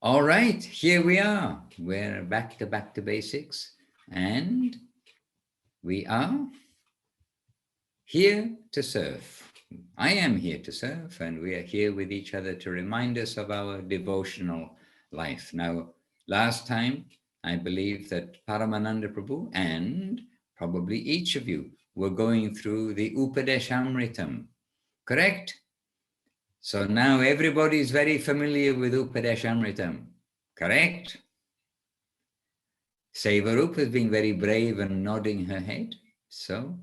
All right, here we are. We're back to basics, and we are here to serve. I am here to serve, and we are here with each other to remind us of our devotional life. Now, last time, I believe that Paramananda Prabhu and probably each of you were going through the Upadeshamritam, correct? So now everybody is very familiar with Upadeshamritam, correct? Sevarup has been very brave and nodding her head. So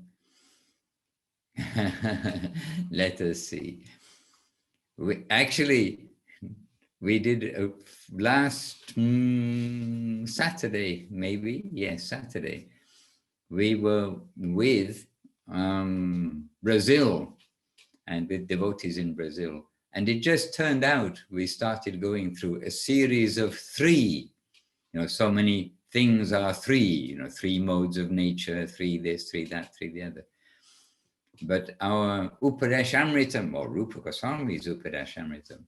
let us see. We did last Saturday, maybe. Yes, Saturday. We were with Brazil and with devotees in Brazil. And it just turned out we started going through a series of 3. So many things are 3, 3 modes of nature, 3 this, 3 that, 3 the other. But our Upadeshamritam, or Rupa Goswami's Upadeshamritam,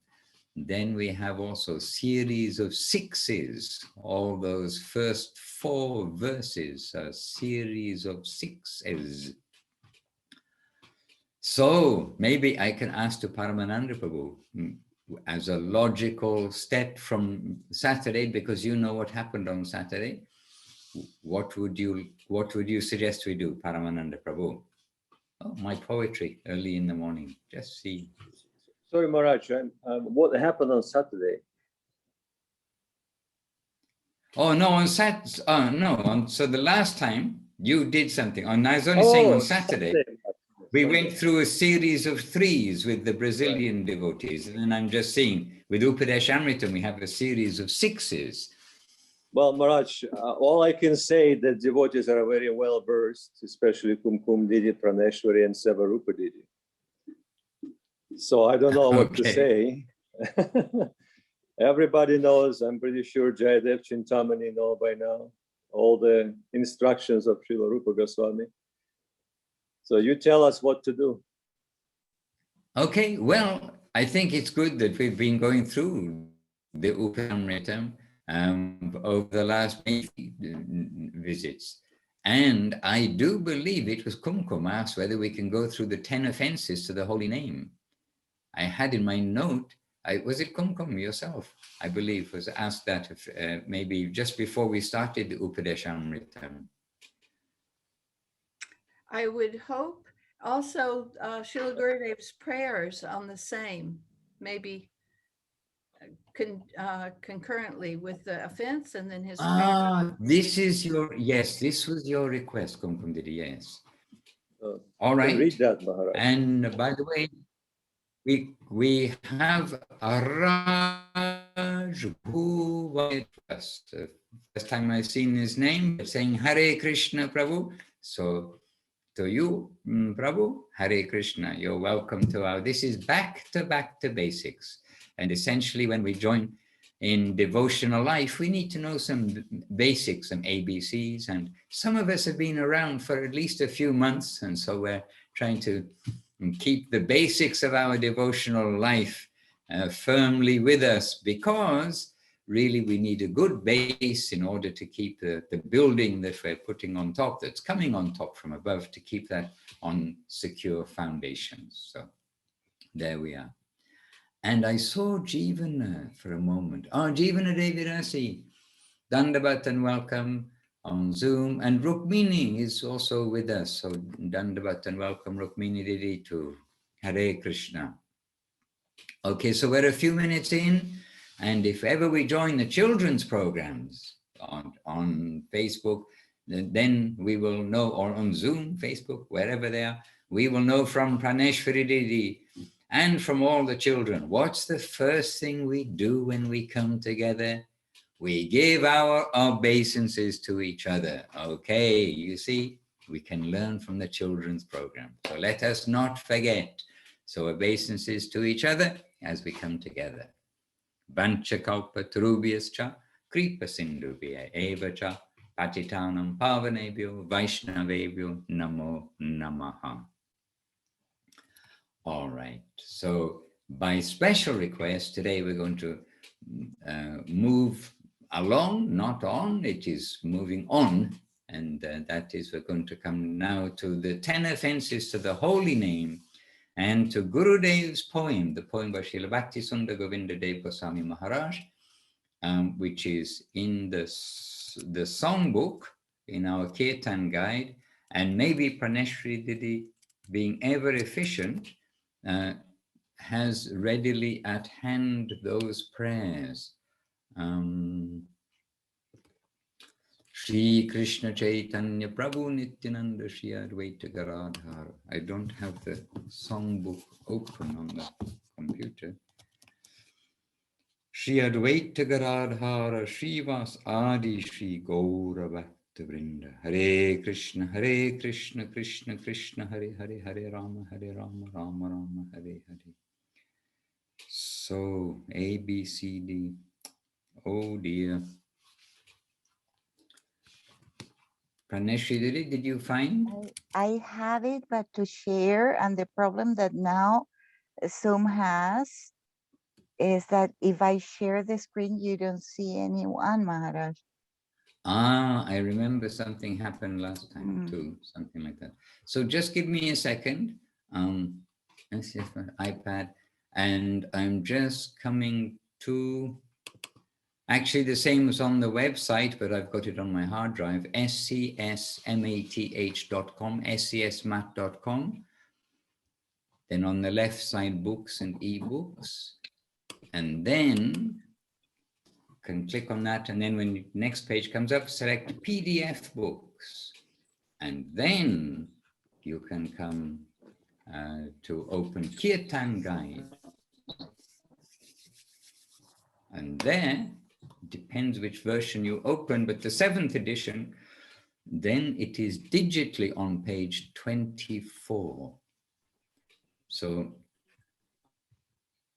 then we have also series of 6s. All those first 4 verses are series of 6s. So maybe I can ask to Paramananda Prabhu as a logical step from Saturday, because you know what happened on Saturday. What would you suggest we do, Paramananda Prabhu? Oh, my poetry early in the morning. Just see. Sorry, Maharaj. What happened on Saturday? Oh no, on Saturday. So the last time you did something. I was only saying on Saturday. We went through a series of 3s with the Brazilian devotees, and then I'm just saying with Upadeshamritam we have a series of 6s. Well, Maharaj, all I can say that devotees are very well versed, especially Kumkum Didi, Praneshwari, and Sevarupa Didi. So I don't know what to say. Everybody knows. I'm pretty sure Jayadev Chintamani know by now all the instructions of Srila Rupa Goswami. So you tell us what to do. Okay, well, I think it's good that we've been going through the Upadeshamritam over the last visits. And I do believe it was Kumkum asked whether we can go through the 10 offenses to the holy name. I had in my note, was it Kumkum yourself, I believe, was asked that maybe just before we started the Upadeshamritam. I would hope also Srila Gurudev's prayers on the same, maybe concurrently with the offense and then his this was your request, Kumkum Didi, yes. All right. Read that, Maharaj. And by the way, we have a Raj who was the first time I've seen his name, saying Hare Krishna Prabhu. So to you, Prabhu, Hare Krishna, you're welcome to this is back to basics. And essentially when we join in devotional life, we need to know some basics, some ABCs, and some of us have been around for at least a few months, and so we're trying to keep the basics of our devotional life firmly with us, because really we need a good base in order to keep the building that we're putting on top, that's coming on top from above, to keep that on secure foundations. So there we are. And I saw Jeevana for a moment. Jeevana Devirasi, Dandavat and welcome on Zoom. And Rukmini is also with us. So Dandavat and welcome Rukmini Didi to Hare Krishna. Okay, so we're a few minutes in. And if ever we join the children's programs on Facebook, then we will know, or on Zoom, Facebook, wherever they are, we will know from Praneshwari Didi and from all the children, what's the first thing we do when we come together? We give our obeisances to each other. Okay, you see, we can learn from the children's program. So let us not forget. So obeisances to each other as we come together. Vanchakalpa tarubhyascha kripa sindhubhya evacha patitanam pavanebhyo vaishnavebhyo namo namaha. All right, so by special request, today we're going to move along, not on, it is moving on. And that is, we're going to come now to the 10 offenses to the holy name and to Gurudev's poem, the poem by Srila Bhaktisundar Govinda Dev Goswami Maharaj, which is in the songbook in our Kirtan guide. And maybe Praneshri Didi, being ever efficient, has readily at hand those prayers. Shri Krishna Chaitanya Prabhu Nityananda Shri Advaita Garadhara. I don't have the songbook open on the computer. Shri Advaita Garadhara Srivas Adi Shri Gaura Bhakta Vrinda. Hare Krishna Krishna Krishna Hare Hare, Hare Rama Rama Rama Hare Hare. So A, B, C, D. Oh dear. Praneshri, did you find? I have it, but to share, and the problem that now Zoom has is that if I share the screen, you don't see anyone, Maharaj. Ah, I remember something happened last time too, something like that. So just give me a second. Let's see if my iPad, and I'm just coming to, actually the same as on the website, but I've got it on my hard drive, scsmath.com, scsmath.com. Then on the left side, books and ebooks, and then can click on that, and then when the next page comes up, select PDF books, and then you can come to open Kirtan guide, and there depends which version you open, but the 7th edition, then it is digitally on page 24. So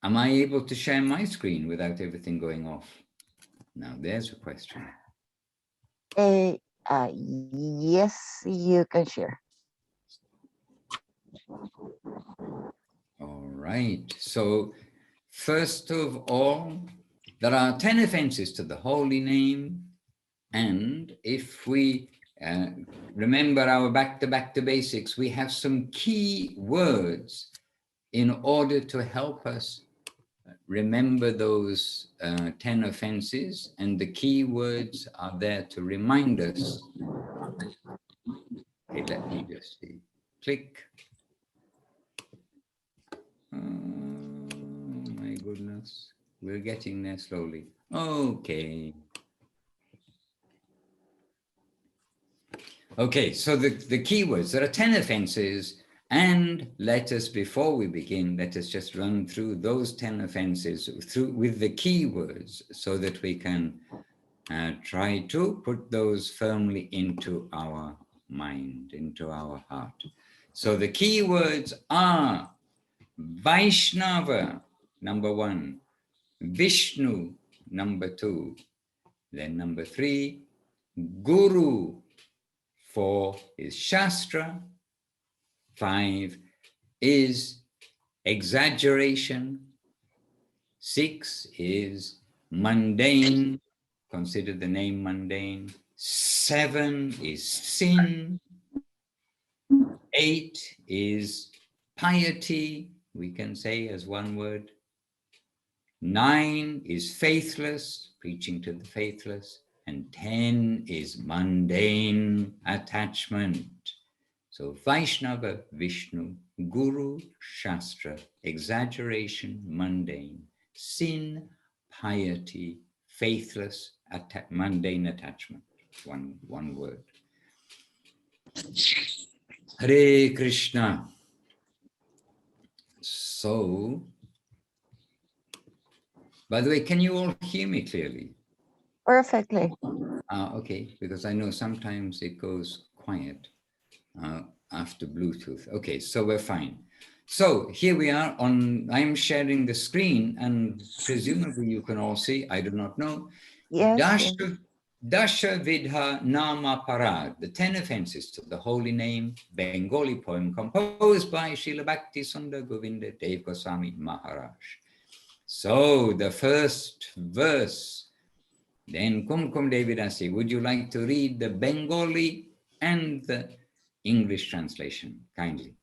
am I able to share my screen without everything going off? Now, there's a question. Yes, you can share. All right. So, first of all, there are 10 offenses to the holy name. And if we remember our back to basics, we have some key words in order to help us remember those 10 offenses, and the key words are there to remind us. Okay, let me just see. Click. Oh my goodness, we're getting there slowly. Okay. Okay, so the key words, there are 10 offenses. And let us, before we begin, let us just run through those 10 offenses with the keywords so that we can try to put those firmly into our mind, into our heart. So the keywords are Vaishnava, number 1, Vishnu, number 2, then number 3, Guru, 4 is Shastra, 5 is exaggeration, 6 is mundane, consider the name mundane, 7 is sin, 8 is piety, we can say as one word, 9 is faithless, preaching to the faithless, and 10 is mundane attachment. So Vaishnava, Vishnu, Guru, Shastra, exaggeration, mundane, sin, piety, faithless, mundane attachment. One word. Hare Krishna. So, by the way, can you all hear me clearly? Perfectly. Okay, because I know sometimes it goes quiet after Bluetooth. Okay, so we're fine. So here we are I'm sharing the screen, and presumably you can all see, I do not know. Yes. Daśa-vidha Nāmāparādha, the 10 offenses to the holy name, Bengali poem composed by Srila Bhaktisundar Govinda Dev Goswami Maharaj. So the first verse, then Kumkum Devidasi, would you like to read the Bengali and the English translation, kindly?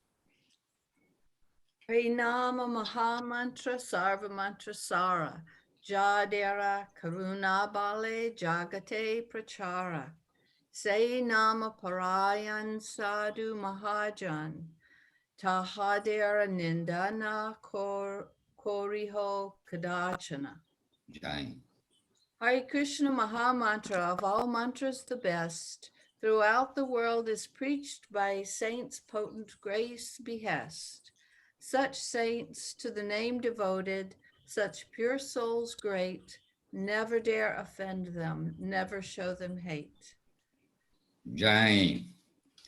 Harinama Mahamantra Sarva Mantra Sara Jadera Karuna Bale Jagate Prachara Say Nama Parayan Sadhu Mahajan Tahadera Nindana Koriho Kadachana. Jai. Hare Krishna Mahamantra, of all mantras the best, throughout the world is preached by saints' potent grace behest. Such saints to the name devoted, such pure souls great, never dare offend them, never show them hate. Jai.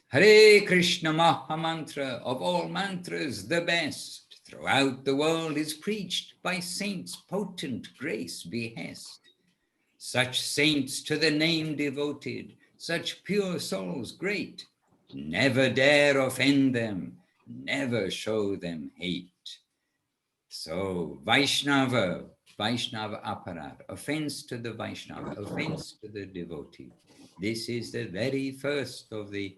Hare Krishna Mahamantra, of all mantras the best, throughout the world is preached by saints' potent grace behest. Such saints to the name devoted, such pure souls great, never dare offend them, never show them hate. So Vaishnava Aparādha, offense to the Vaishnava, offense to the devotee. This is the very first of the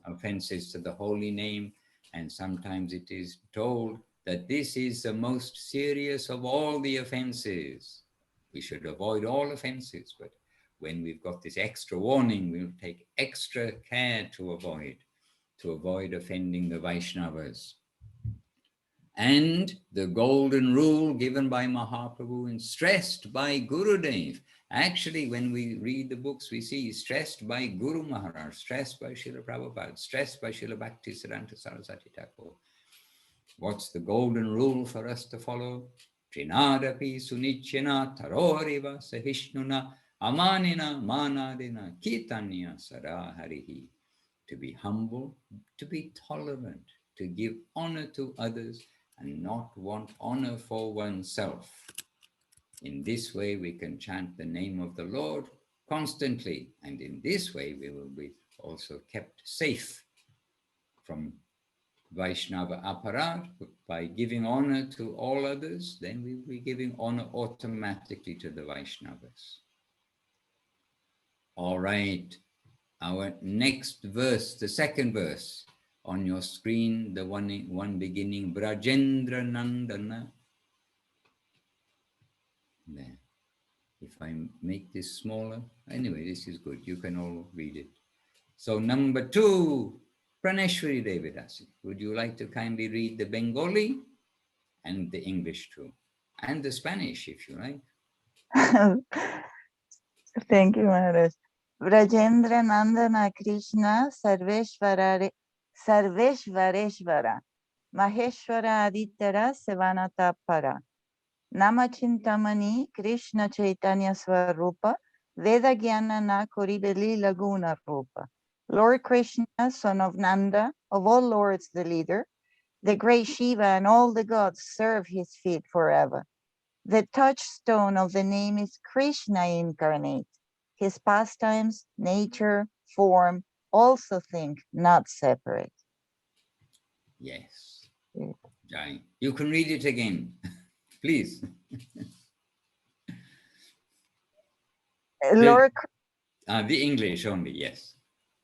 offenses to the holy name, and sometimes it is told that this is the most serious of all the offenses. We should avoid all offenses, but when we've got this extra warning, we'll take extra care to avoid offending the Vaishnavas. And the golden rule given by Mahaprabhu and stressed by Gurudev. Actually, when we read the books, we see stressed by Guru Maharaj, stressed by Srila Prabhupada, stressed by Srila Bhaktisiddhanta Saraswati Thakur. What's the golden rule for us to follow? Trinadapi sunichyana taroriva sahishnuna amanina manadina kitanya saraharihi. To be humble, to be tolerant, to give honor to others, and not want honor for oneself. In this way, we can chant the name of the Lord constantly, and in this way, we will be also kept safe from Vaishnava Aparādha. By giving honor to all others, then we will be giving honor automatically to the Vaishnavas. All right, our next verse, the second verse on your screen, the one beginning, Brajendra Nandana. There. If I make this smaller, anyway, this is good. You can all read it. So number 2, Praneshwari Devidasi. Would you like to kindly read the Bengali and the English too? And the Spanish, if you like. Thank you, Maharaj. Brajendra Nandana Krishna Sarveshvareshvara Maheshwara Adityara Sevanata Para Namachintamani Krishna Chaitanya Swarupa Veda Gyana Na Koribeli Laguna Rupa. Lord Krishna, son of Nanda, of all lords the leader, the great Shiva and all the gods serve his feet forever. The touchstone of the name is Krishna incarnate. His pastimes, nature, form, also think not separate. Yes. Jai. You can read it again, please. Lord, the English only, yes.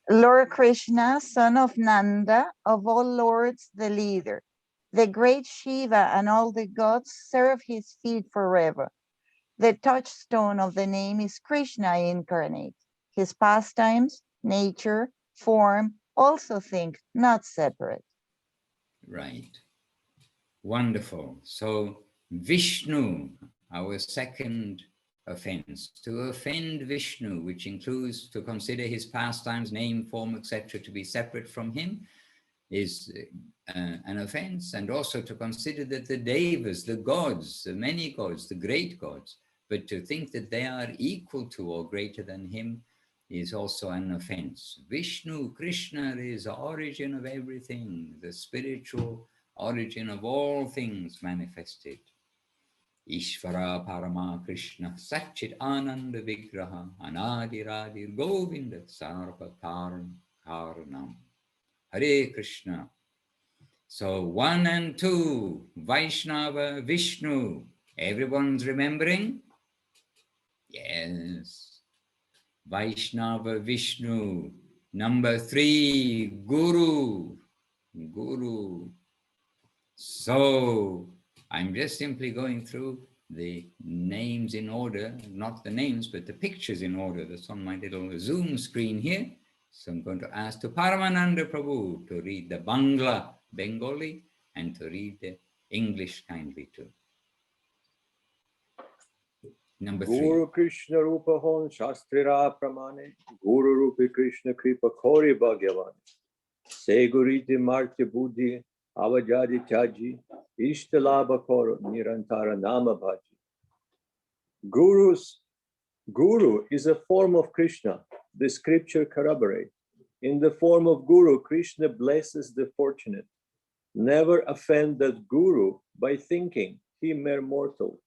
Lord Krishna, son of Nanda, of all lords the leader. The great Shiva and all the gods serve his feet forever. The touchstone of the name is Krishna incarnate. His pastimes, nature, form, also think not separate. Right. Wonderful. So Vishnu, our second offense, to offend Vishnu, which includes to consider his pastimes, name, form, etc., to be separate from him, is an offense, and also to consider that the devas, the gods, the many gods, the great gods, but to think that they are equal to or greater than him is also an offense. Vishnu, Krishna is the origin of everything, the spiritual origin of all things manifested. Ishvara Parama Krishna Satchit Ananda Vigraha Anadiradir Govinda Sarva Karanam. Hare Krishna. So 1 and 2, Vaishnava, Vishnu, Everyone's remembering? Yes. Vaishnava Vishnu. Number 3, Guru. Guru. So I'm just simply going through the names in order, not the names, but the pictures in order. That's on my little Zoom screen here. So I'm going to ask to Paramananda Prabhu to read the Bangla, Bengali, and to read the English kindly too. Number 3. Guru Krishna Rupa Hon Shastrira Pramane, Guru Rupi Krishna Kripa Kori Bhagavan, Se Guriti Martya Buddhi, Avajadi Chaji, Ishtalabha Koro Nirantara Nama Bhaji. Guru is a form of Krishna. The scripture corroborates. In the form of Guru, Krishna blesses the fortunate. Never offend that Guru by thinking he mere mortal.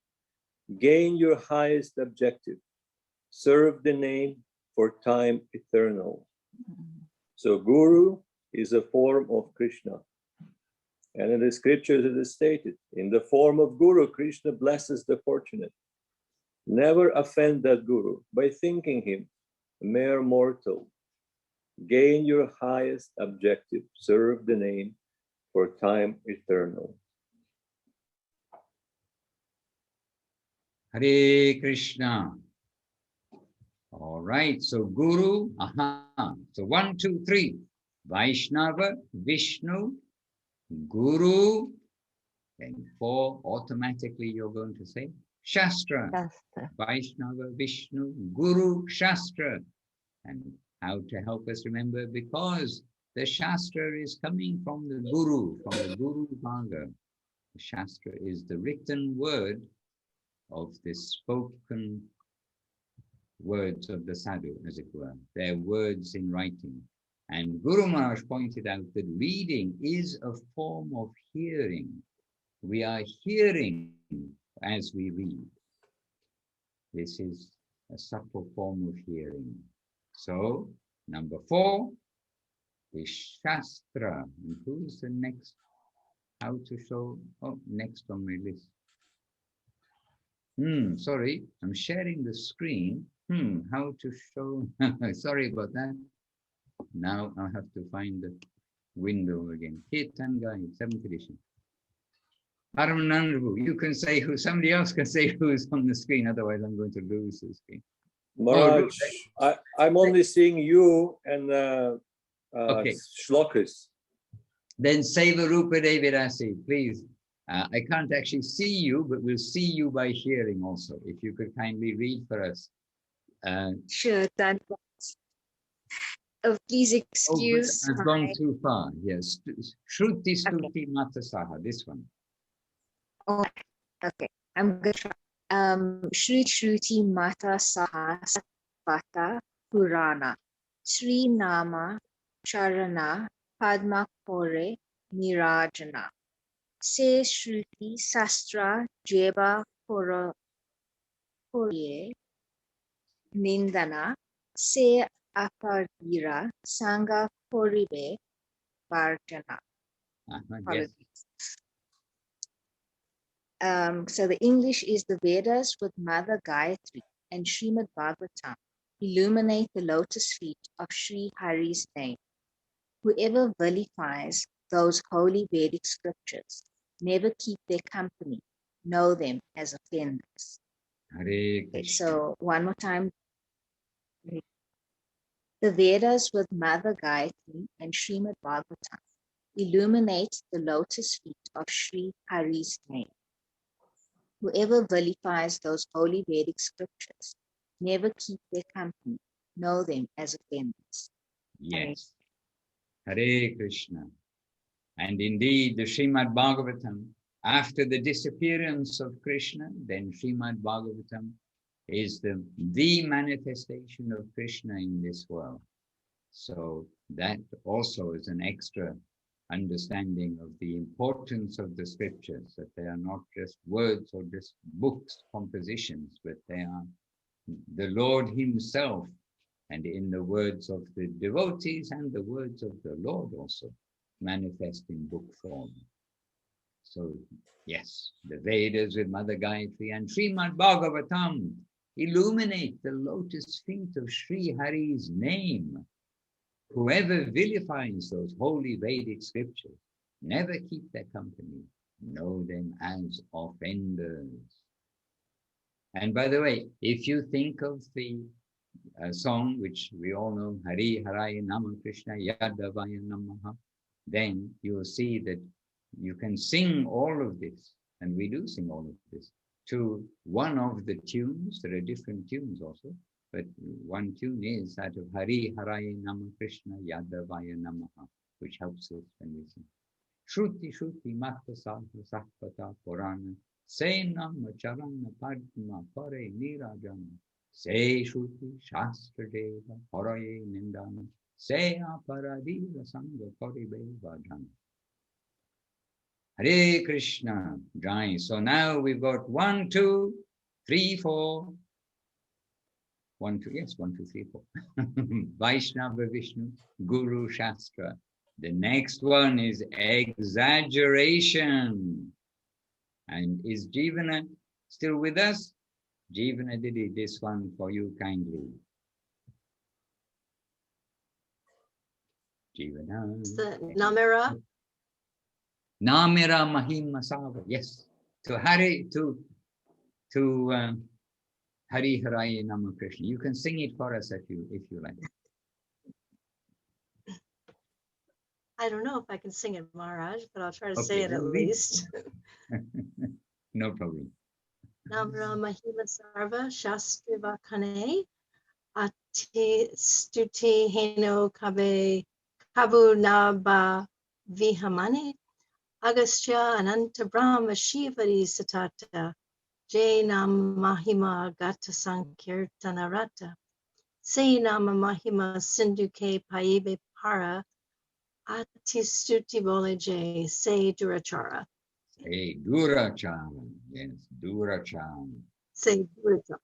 Gain your highest objective. Serve the name for time eternal. So Guru is a form of Krishna. And in the scriptures it is stated, in the form of Guru, Krishna blesses the fortunate. Never offend that Guru by thinking him a mere mortal. Gain your highest objective. Serve the name for time eternal. Hare Krishna. All right, so Guru, So 1, 2, 3. Vaishnava, Vishnu, Guru. And 4, automatically you're going to say Shastra. Shastra. Vaishnava, Vishnu, Guru, Shastra. And how to help us remember? Because the Shastra is coming from the Guru, from the Guru Bhanga. The Shastra is the written word of the spoken words of the sadhu, as it were. Their words in writing. And Guru Maharaj pointed out that reading is a form of hearing. We are hearing as we read. This is a subtle form of hearing. So, number 4 is Shastra. And who's the next? How to show? Oh, next on my list. Sorry, I'm sharing the screen. How to show? Sorry about that. Now I'll have to find the window again. Kirtan Guide, 7th edition. Paramananda, you can say who, somebody else can say who's on the screen, otherwise I'm going to lose the screen. Maharaj, I'm only seeing you and Okay. shlokas. Then Seva Rupa Devirasi, please. I can't actually see you, but we'll see you by hearing also. If you could kindly read for us. Sure, that was. Please excuse. I've gone too far. Yes. Shruti Stuti Mata Saha, this one. Oh, okay, I'm good. Shri Shruti Mata Saha Satvata Purana Sri Nama Charana Padma Kore Nirajana Se Shruti Sastra Jeba Kore Nindana Se Aparira Sangha Koribe Varjana. Yes. So the English is the Vedas with Mother Gayatri and Srimad Bhagavatam illuminate the lotus feet of Sri Hari's name. Whoever vilifies those holy Vedic scriptures, never keep their company, know them as offenders. Hare Okay, Krishna. so one more time. The Vedas with Mother Gayatri and Srimad Bhagavatam illuminate the lotus feet of Sri Hari's name. Whoever vilifies those holy Vedic scriptures, never keep their company, know them as offenders. Yes. Hare Krishna. And indeed, the Srimad Bhagavatam, after the disappearance of Krishna, then Srimad Bhagavatam is the manifestation of Krishna in this world. So that also is an extra understanding of the importance of the scriptures, that they are not just words or just books, compositions, but they are the Lord himself, and in the words of the devotees and the words of the Lord also manifest in book form. So, yes, the Vedas with Mother Gayatri and Srimad Bhagavatam illuminate the lotus feet of Sri Hari's name. Whoever vilifies those holy Vedic scriptures, never keep their company, know them as offenders. And by the way, if you think of the song which we all know, Hari Haraya Nama Krishna Yadavaya Namaha, then you will see that you can sing all of this, and we do sing all of this, to one of the tunes. There are different tunes also, but one tune is that of Hari Haraya Nama Krishna Yadavaya Namaha, which helps us when we sing. Shruti Shruti Mata Saha Sahpata Purana Se Nama Charana Padma Pare Nirajana Se Shruti Shastra Deva Paraye Nindana Se Aparadira Sangha Karibe Vajana. Hare Krishna, Jai. So now we've got 1, 2, 3, 4. 1, 2, yes, 1, 2, 3, 4. Vaishnava Vishnu, Guru Shastra. The next one is exaggeration. And is Jivana still with us? Jivana did this one for you kindly. Jivana. It's the Namira. Namira Mahima Sava. Yes. To Hari, to Hari Haraya Nama Krishna. You can sing it for us if you like. I don't know if I can sing it, Maharaj, but I'll try to Okay, say it at least. No problem. Namra Mahima Sarva Shastriva Kane Ati Stuti Heno Kabe Kabu Naba Vihamane Agastya Ananta Brahma Shivari Satata Jainam Mahima Gata Sankirtanarata Sainama Mahima Sindhuke Paibe Para Atistuti Boleje Say Durachara. Say Durachara. Yes, Durachara. Say Durachara.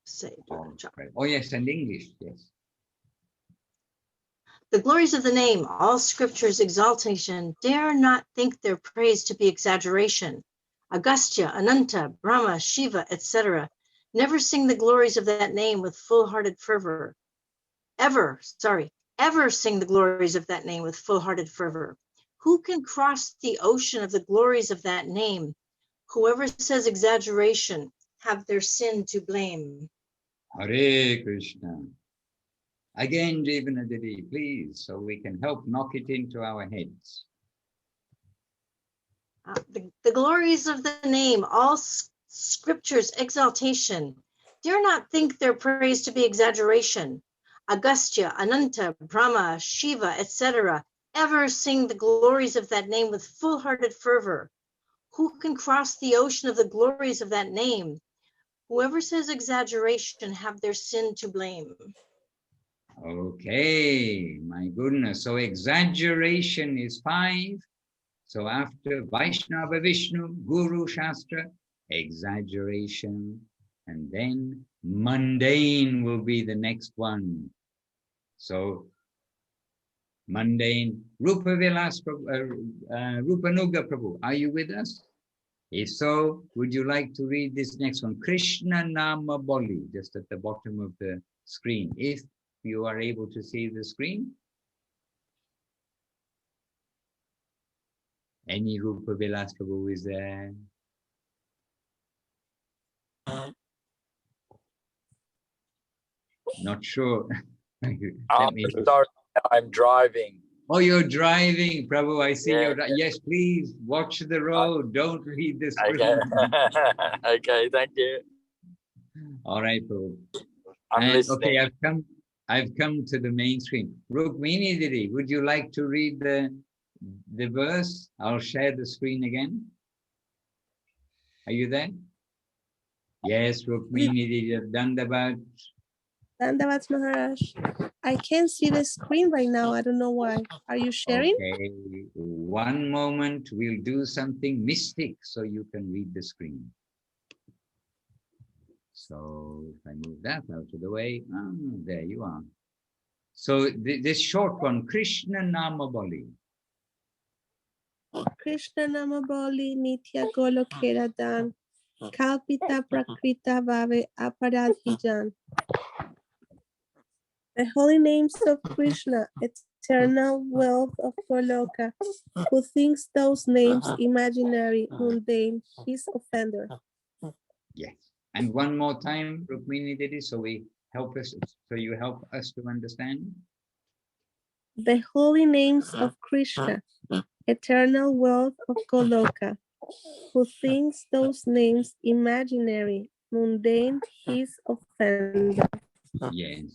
Say Durachara. Oh yes, and English, yes. The glories of the name, all scriptures exaltation, dare not think their praise to be exaggeration. Agastya, Ananta, Brahma, Shiva, etc. Never sing the glories of that name with full-hearted fervor. Ever sing the glories of that name with full-hearted fervor. Who can cross the ocean of the glories of that name? Whoever says exaggeration, have their sin to blame. Hare Krishna. Again, Jivana Didi, please, so we can help knock it into our heads. The glories of the name, all scriptures exaltation, dare not think their praise to be exaggeration. Agastya, Ananta, Brahma, Shiva, etc. ever sing the glories of that name with full-hearted fervor. Who can cross the ocean of the glories of that name? Whoever says exaggeration, have their sin to blame. Okay, my goodness. So exaggeration is 5. So after Vaishnava Vishnu, Guru Shastra, exaggeration, and then mundane will be the next one. So mundane, Rupanuga Prabhu, are you with us? If so, would you like to read this next one? Krishna Nāmāparādha, just at the bottom of the screen. If you are able to see the screen. Any Rupa Vilas Prabhu is there? Not sure. Sorry, I'm driving. Oh, you're driving, Prabhu. I see you're. Yeah. Yes, please watch the road. Don't read the screen. Okay. Okay, thank you. All right, Prabhu. I'm listening. Okay, I've come to the main screen. Rukmini Didi, would you like to read the verse? I'll share the screen again. Are you there? Yes, Rukmini Didi, Dandavat. Dandavat Maharaj. I can't see the screen right now. I don't know why. Are you sharing? Okay, one moment. We'll do something mystic so you can read the screen. So if I move that out of the way, there you are. So this short one, Krishna Nāmāparādha. Krishna Namaboli Nitya Golokera Dan Kalpita Prakrita Bhave Aparadhijan. The holy names of Krishna, eternal wealth of Goloka, who thinks those names imaginary, mundane, his offender. Yes. And one more time, Rukmini did it, so you help us to understand. The holy names of Krishna, eternal wealth of Goloka, who thinks those names imaginary, mundane, his offender. Yes.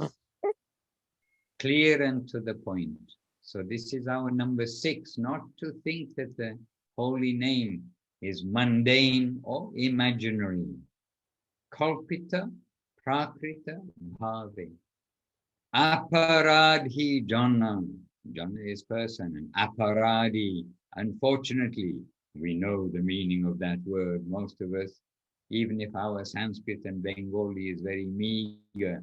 Clear and to the point. So this is our number 6, not to think that the holy name is mundane or imaginary. Kalpita, prakrita, bhave. Aparadhi jana. Jana is person, and aparadhi. Unfortunately, we know the meaning of that word, most of us, even if our Sanskrit and Bengali is very meager.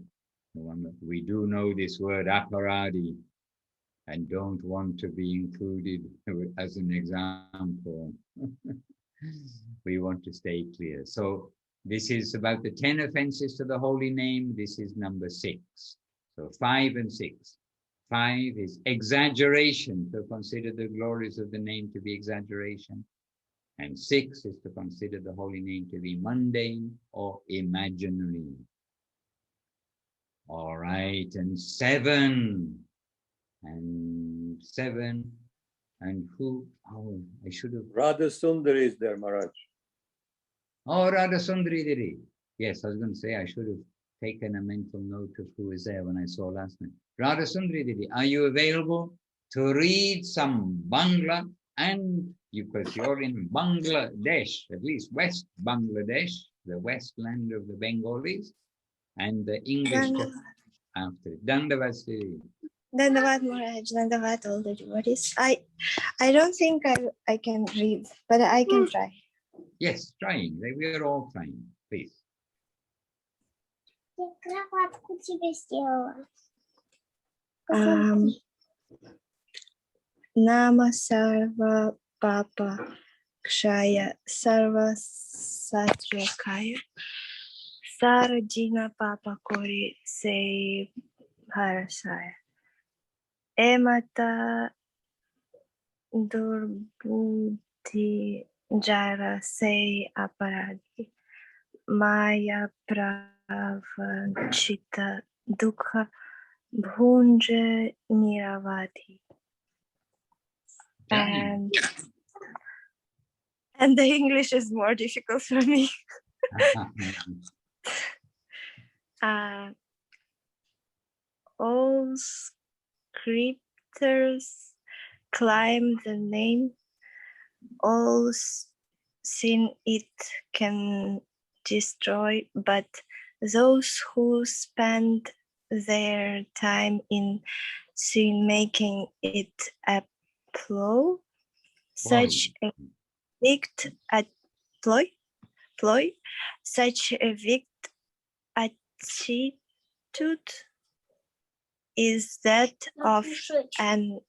We do know this word aparadhi and don't want to be included as an example. We want to stay clear. So this is about the 10 offenses to the holy name. This is number 6. So 5 and 6. 5 is exaggeration, to consider the glories of the name to be exaggeration. And 6 is to consider the holy name to be mundane or imaginary. All right, and 7. And 7. And who? Oh, I should have. Radha Sundari is there, Maharaj. Oh, Radha Sundari Diri. Yes, I was going to say I should have taken a mental note of who is there when I saw last night. Radha Sundari Diri, are you available to read some Bangla? And because you're in Bangladesh, at least West Bangladesh, the west land of the Bengalis, and the English after it. Dandavad Siri. Dandavad Maharaj, Dandavad all the devotees. I don't think I can read, but I can try. Yes, trying. We are all trying. Please. Nama Sarva Papa Kshaya Sarva Satyakaya Sarajina Papa Kori Se Harasaya Emata Durbuddhi Jara Se Aparadhi Maya Pravanchita Dukha Bhunja Niravati. And the English is more difficult for me. All scriptures claim the name, all sin it can destroy, but those who spend their time in sin making it a ploy, such a wicked attitude is that of an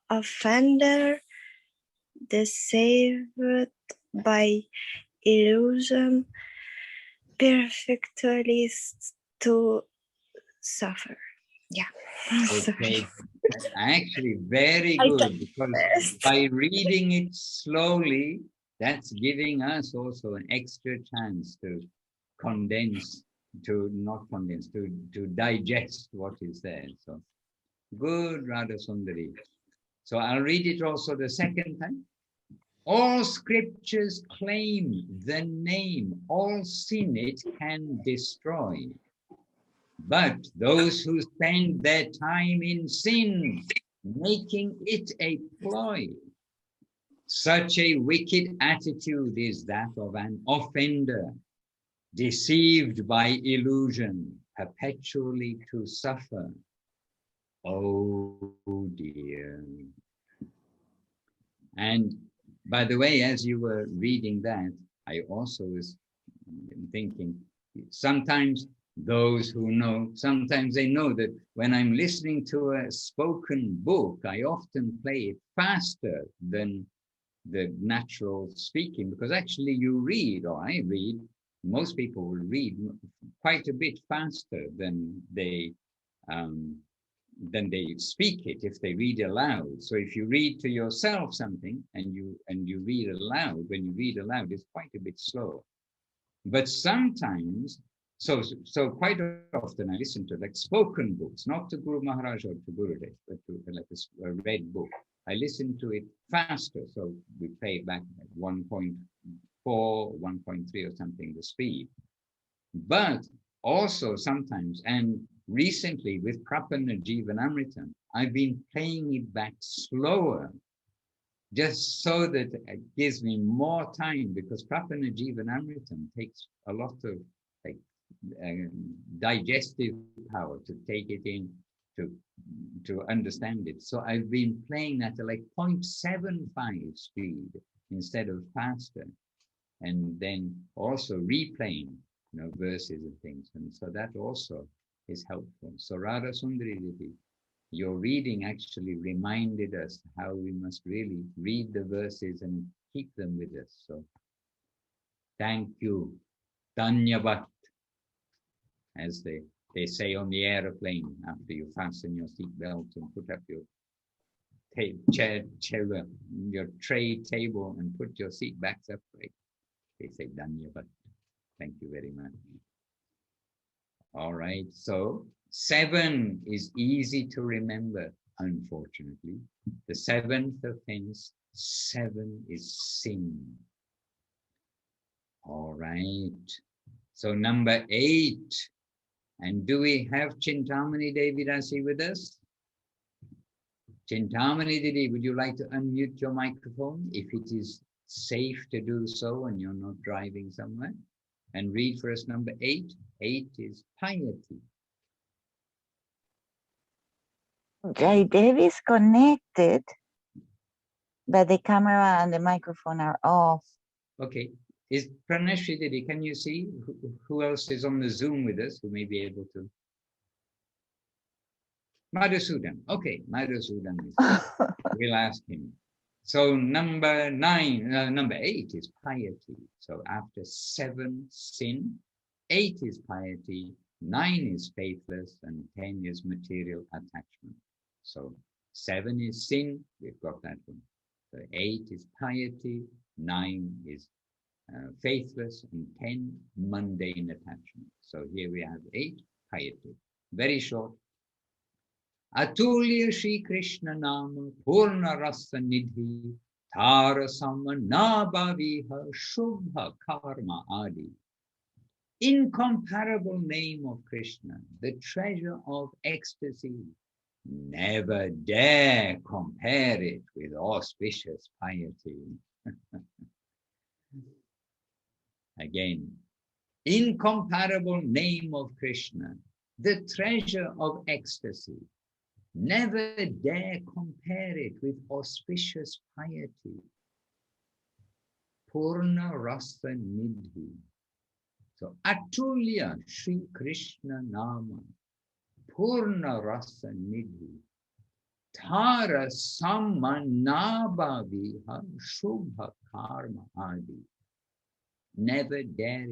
offender deceived by illusion, perfectly to suffer. Yeah. Okay. Actually, very good, because by reading it slowly, that's giving us also an extra chance to condense, to digest what is there. So good, Radha Sundari. So I'll read it also the second time. All scriptures claim the name, all sin it can destroy. But those who spend their time in sin, making it a ploy, such a wicked attitude is that of an offender, deceived by illusion, perpetually to suffer. Oh dear. And by the way, as you were reading that, I also was thinking, sometimes those who know, sometimes they know that when I'm listening to a spoken book, I often play it faster than the natural speaking, because actually you read, or I read, most people will read quite a bit faster than they speak it if they read aloud. So if you read to yourself something and you read aloud, when you read aloud, it's quite a bit slow. But sometimes, so quite often I listen to like spoken books, not to Guru Maharaj or to Gurudev, but to like a read book. I listen to it faster, so we play it back at 1.4, 1.3 or something, the speed. But also sometimes, and recently with Daśa-vidha Nāmāparādha, I've been playing it back slower, just so that it gives me more time, because Daśa-vidha Nāmāparādha takes a lot of like digestive power to take it in, to understand it. So I've been playing that at like 0.75 speed instead of faster, and then also replaying, you know, verses and things, and so that also is helpful. So Radha Sundari Devi, your reading actually reminded us how we must really read the verses and keep them with us. So thank you, Dhanyavad, as they say on the aeroplane after you fasten your seat belt and put up your your tray table and put your seat backs upright. They say Dhanyavad. Thank you very much. All right, so 7 is easy to remember, unfortunately. The 7th offense, 7 is sin. All right, so number 8. And do we have Chintamani Devidasi with us? Chintamani Didi, would you like to unmute your microphone if it is safe to do so and you're not driving somewhere? And read for us number 8. 8 is piety. Jaydev is connected, but the camera and the microphone are off. Okay. Is Praneshri Didi, can you see who else is on the Zoom with us who may be able to? Madhusudan. Okay, Madhusudan. We'll ask him. So number 8 is piety. So after 7, sin, 8 is piety, 9 is faithless, and 10 is material attachment. So 7 is sin, we've got that one. So 8 is piety, 9 is faithless, and 10 mundane attachment. So here we have 8 piety. Very short. Atulya Shri Krishna Nama Purna Rasa Nidhi Tara Sama Nabhaviha Shubha Karma Adi. Incomparable name of Krishna, the treasure of ecstasy. Never dare compare it with auspicious piety. Again, incomparable name of Krishna, the treasure of ecstasy. Never dare compare it with auspicious piety. Purna Rasa Nidhi. So Atulya Shri Krishna Nama Purna Rasa Nidhi Tara Samanabhaviha Shubha Karma Adi. Never dare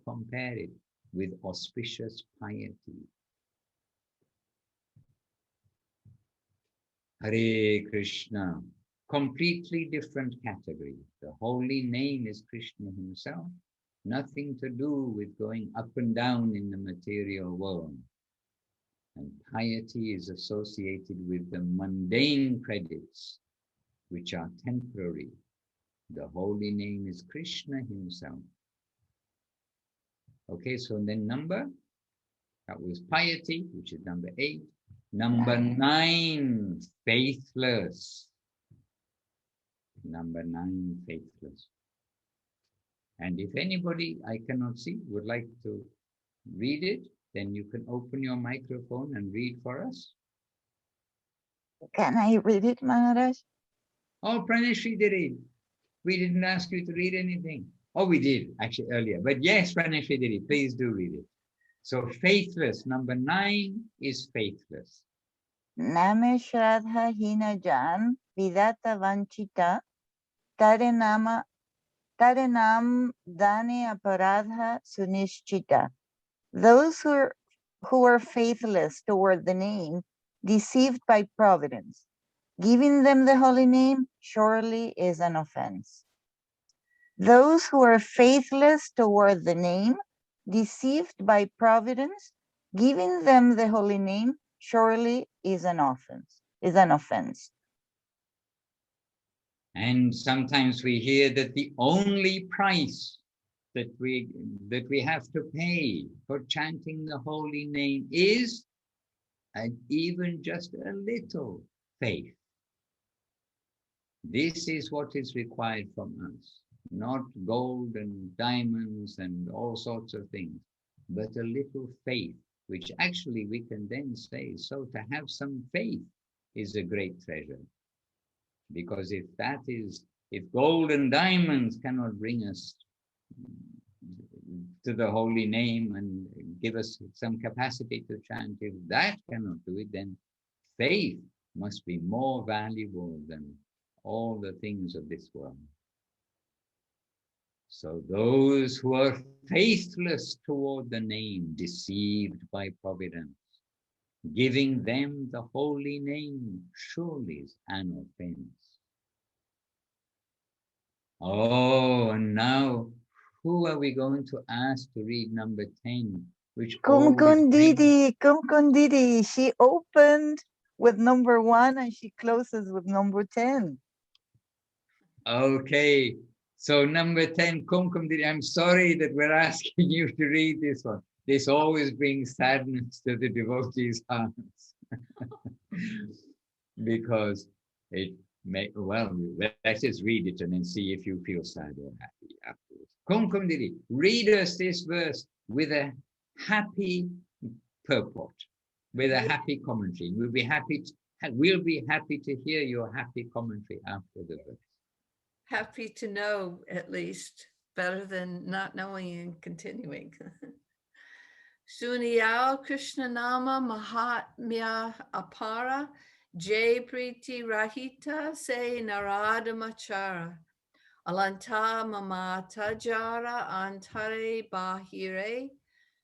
compare it with auspicious piety. Hare Krishna, completely different category. The holy name is Krishna himself, nothing to do with going up and down in the material world. And piety is associated with the mundane credits, which are temporary. The holy name is Krishna himself. Okay, so then that was piety, which is number 8. Number 9, faithless. Number 9, faithless. And if anybody, I cannot see, would like to read it, then you can open your microphone and read for us. Can I read it, Maharaj? Oh, Praneshri did it. We didn't ask you to read anything. Oh, we did actually earlier. But yes, Praneshri did it. Please do read it. So faithless, number 9 is faithless. Name Shraddha Hina Jan vidata vanchita tarenam Nāmāparādha sunishchita. Those who are faithless toward the name, deceived by providence, giving them the holy name surely is an offense. Those who are faithless toward the name, deceived by providence, giving them the holy name surely is an offense. And sometimes we hear that the only price that we have to pay for chanting the holy name is, and even just a little, faith. This is what is required from us, not gold and diamonds and all sorts of things, but a little faith, which actually we can then say, so to have some faith is a great treasure. Because if gold and diamonds cannot bring us to the holy name and give us some capacity to chant, if that cannot do it, then faith must be more valuable than all the things of this world. So those who are faithless toward the name, deceived by providence, giving them the holy name surely is an offense. Oh, and now who are we going to ask to read number 10? Which Kumkundidi, she opened with number 1 and she closes with number 10. Okay, so number 10, Kumkundidi, I'm sorry that we're asking you to read this one. This always brings sadness to the devotees' hearts. Because it may, well, let's just read it and then see if you feel sad or happy afterwards. Kumkundidi, read us this verse with a happy purport, with a happy commentary. We'll be happy to hear your happy commentary after the verse. Happy to know, at least, better than not knowing and continuing. Sunyao Krishna Nama Mahatmya Apara Jai Priti Rahita Se Narada Machara Alanta Mamata Jara Antare Bahire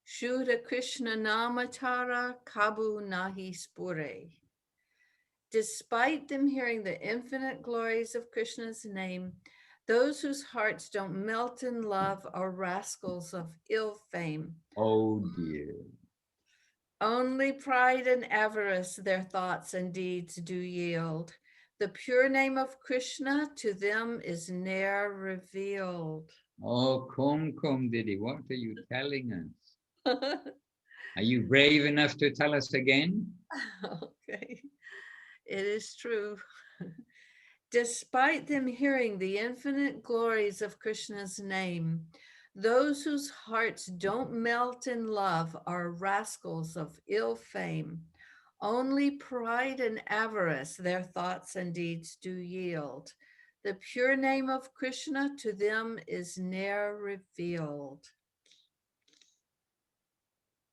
Shuddha Krishna Namatara Kabu Nahi Spure. Despite them hearing the infinite glories of Krishna's name, those whose hearts don't melt in love are rascals of ill fame. Oh dear. Only pride and avarice their thoughts and deeds do yield. The pure name of Krishna to them is ne'er revealed. Oh, Kumkundidi, what are you telling us? Are you brave enough to tell us again? Okay, it is true. Despite them hearing the infinite glories of Krishna's name, those whose hearts don't melt in love are rascals of ill fame. Only pride and avarice their thoughts and deeds do yield. The pure name of Krishna to them is ne'er revealed.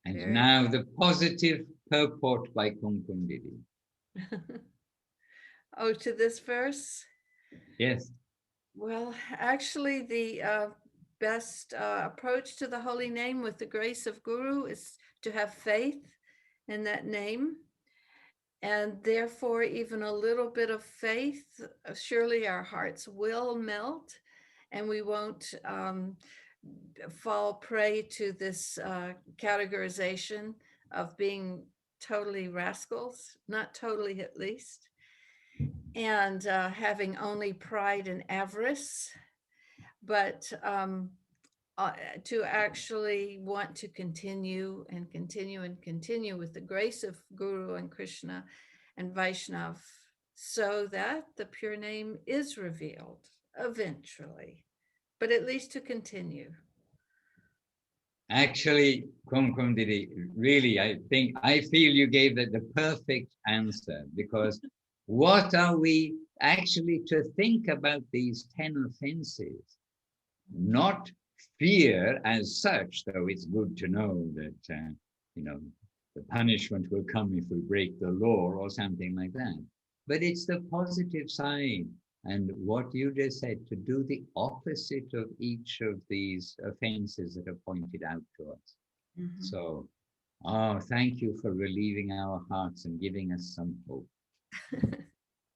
And now the positive purport by Kumkundidi. Oh, to this verse? Yes. Well, actually, the best approach to the holy name with the grace of Guru is to have faith in that name. And therefore, even a little bit of faith, surely our hearts will melt and we won't fall prey to this categorization of being totally rascals, not totally at least, and having only pride and avarice, but to actually want to continue and continue and continue with the grace of Guru and Krishna and Vaishnav, so that the pure name is revealed eventually, but at least to continue. Actually, Kumkundidi, really, I feel you gave the perfect answer, because what are we actually to think about these 10 offenses? Not fear as such, though it's good to know that, the punishment will come if we break the law or something like that. but it's the positive side. And what you just said, to do the opposite of each of these offenses that are pointed out to us. Mhm. So, oh, thank you for relieving our hearts and giving us some hope.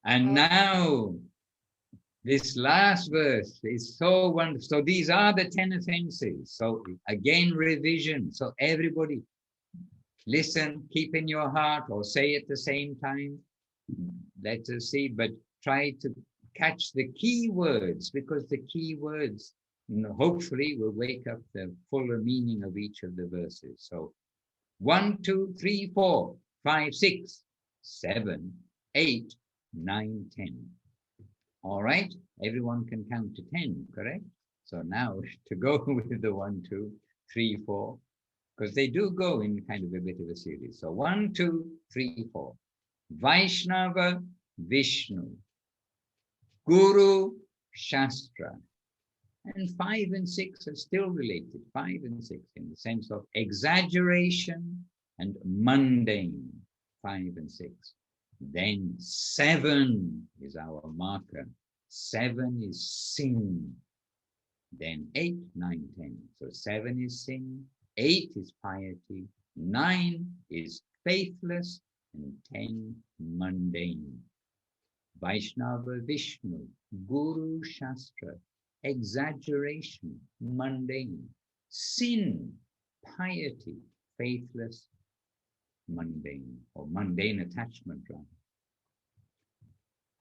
And now, this last verse is so wonderful. So these are the 10 offenses. So again, revision. So everybody, listen, keep in your heart, or say at the same time. Let us see, but try to catch the key words, because the key words, hopefully, will wake up the fuller meaning of each of the verses. So 1, 2, 3, 4, 5, 6, 7, 8, 9, 10. All right, everyone can count to 10, correct? So now to go with the 1, 2, 3, 4, because they do go in kind of a bit of a series. So 1, 2, 3, 4. Vaishnava, Vishnu. Guru, Shastra. And 5 and 6 are still related, 5 and 6, in the sense of exaggeration and mundane, 5 and 6. Then 7 is our marker. 7 is sin. Then 8, 9, 10. So 7 is sin, 8 is piety, 9 is faithless, and 10 mundane. Vaishnava, Vishnu, Guru, Shastra, exaggeration, mundane, sin, piety, faithless, mundane, or mundane attachment rather.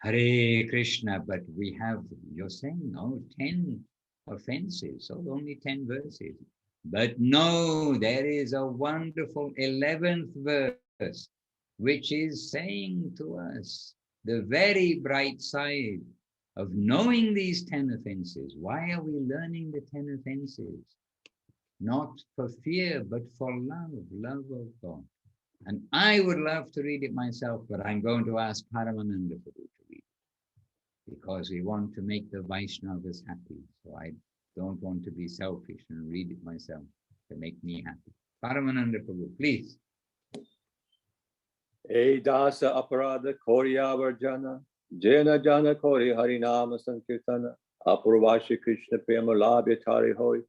Hare Krishna, but we have, you're saying, oh, 10 offenses, so only 10 verses. But no, there is a wonderful 11th verse, which is saying to us the very bright side of knowing these 10 offenses. Why are we learning the 10 offenses? Not for fear, but for love, love of God. And I would love to read it myself, but I'm going to ask Paramananda Prabhu to read it, because we want to make the Vaishnavas happy. So I don't want to be selfish and read it myself to make me happy. Paramananda Prabhu, please. Hey Daśa-vidha Nāmāparādha Jena Jana Kori Harinama Sankirtana Apurvashi Krishna Prema Labhya Tare Hoy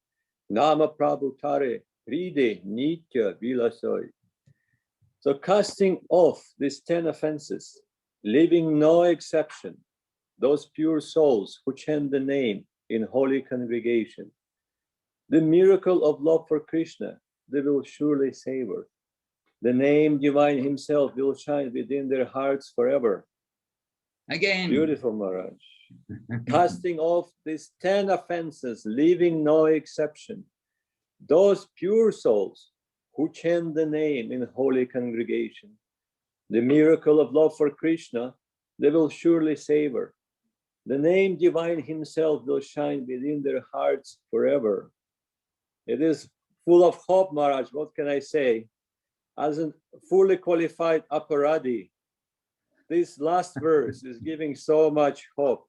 Nama Prabhu Tare Ride Nitya Vilasoy. So casting off these 10 offenses, leaving no exception, those pure souls who chant the name in holy congregation, the miracle of love for Krishna, they will surely savor. The name divine himself will shine within their hearts forever. Again. Beautiful, Maharaj. Casting off these 10 offenses, leaving no exception, those pure souls who chant the name in holy congregation, the miracle of love for Krishna, they will surely savor. The name divine himself will shine within their hearts forever. It is full of hope, Maharaj. What can I say? As a fully qualified aparadi, this last verse is giving so much hope.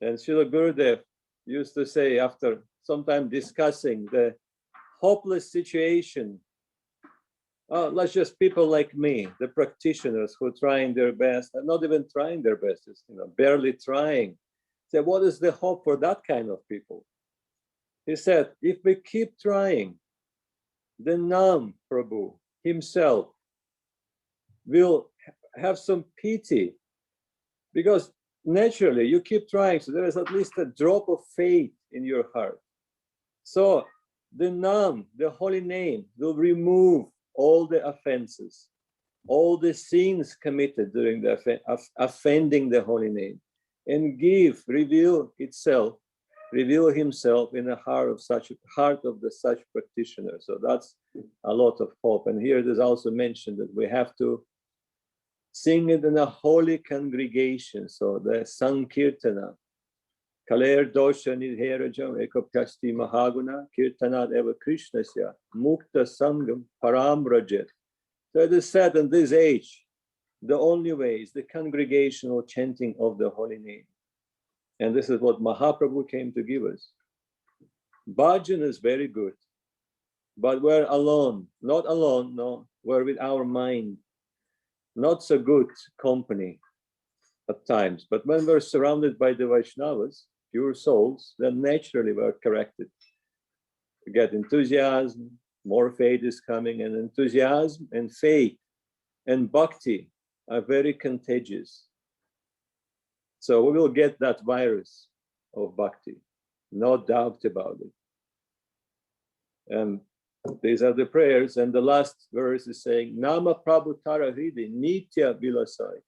And Srila Gurudev used to say, after some time discussing the hopeless situation, not just people like me, the practitioners who are trying their best, and not even trying their best, just, barely trying. Say, what is the hope for that kind of people? He said, if we keep trying, the Nam Prabhu himself will have some pity, because naturally you keep trying, so there is at least a drop of faith in your heart. So the Nam, the holy name, will remove all the offenses, all the sins committed during the offending the holy name, and reveal himself in the heart of such practitioner. So that's a lot of hope. And here it is also mentioned that we have to sing it in a holy congregation. So the Sankirtana, Kaler dosha nidherajam ekapyasti mahaguna kirtanat eva krishnasya mukta sangam paramrajet. So it is said in this age, the only way is the congregational chanting of the holy name. And this is what Mahaprabhu came to give us. Bhajan is very good, but we're alone, not alone, no, we're with our mind. Not so good company. at times. But when we're surrounded by the Vaishnavas, pure souls, then naturally we're corrected. We get enthusiasm, more faith is coming, and enthusiasm and faith and bhakti are very contagious. So we will get that virus of bhakti, no doubt about it. And these are the prayers, and the last verse is saying, Nama Prabhu Tara Hridi Nitya Vilasai.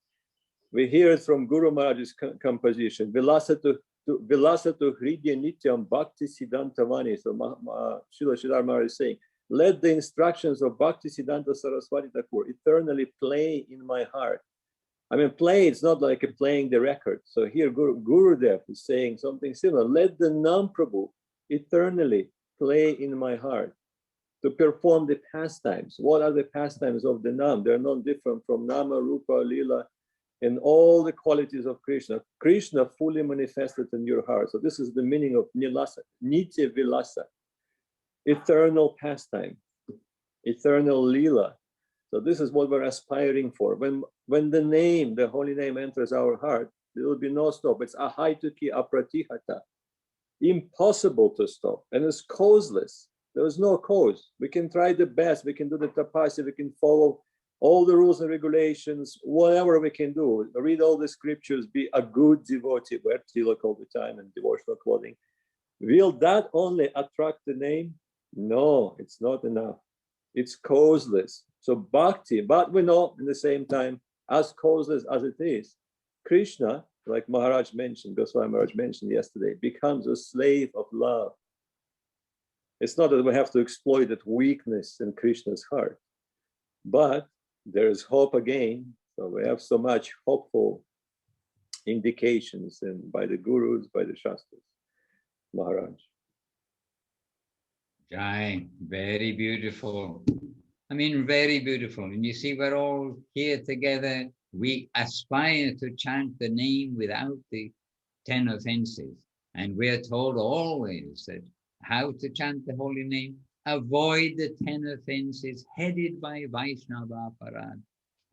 We hear it from Guru Maharaj's composition, Vilasatu Hridya Nityam Bhakti Siddhantavani. So Srila Sridhar Maharaj is saying, let the instructions of Bhakti Siddhanta Saraswati Thakur eternally play in my heart. I mean, play, it's not like playing the record. So here Gurudev is saying something similar. Let the Nam Prabhu eternally play in my heart to perform the pastimes. What are the pastimes of the Nam? They're not different from Nama, Rupa, Lila, and all the qualities of Krishna. Krishna fully manifested in your heart. So this is the meaning of Nilasa, Nitya Vilasa, eternal pastime, eternal Lila. So this is what we're aspiring for. When the name, the holy name enters our heart, there will be no stop. It's ahaituki apratihata, impossible to stop, and it's causeless. There is no cause. We can try the best. We can do the tapasya. We can follow all the rules and regulations, whatever we can do. Read all the scriptures, be a good devotee, wear tilak all the time and devotional clothing. Will that only attract the name? No, it's not enough. It's causeless. So bhakti, but we know in the same time, as causeless as it is, Krishna, like Maharaj mentioned, Goswami Maharaj mentioned yesterday, becomes a slave of love. It's not that we have to exploit that weakness in Krishna's heart, but there is hope again. So we have so much hopeful indications and by the gurus, by the Shastras. Maharaj. Jai, very beautiful. I mean, very beautiful. And you see, we're all here together. We aspire to chant the name without the 10 offenses. And we're told always that how to chant the holy name, avoid the 10 offenses headed by Vaishnava-parādha,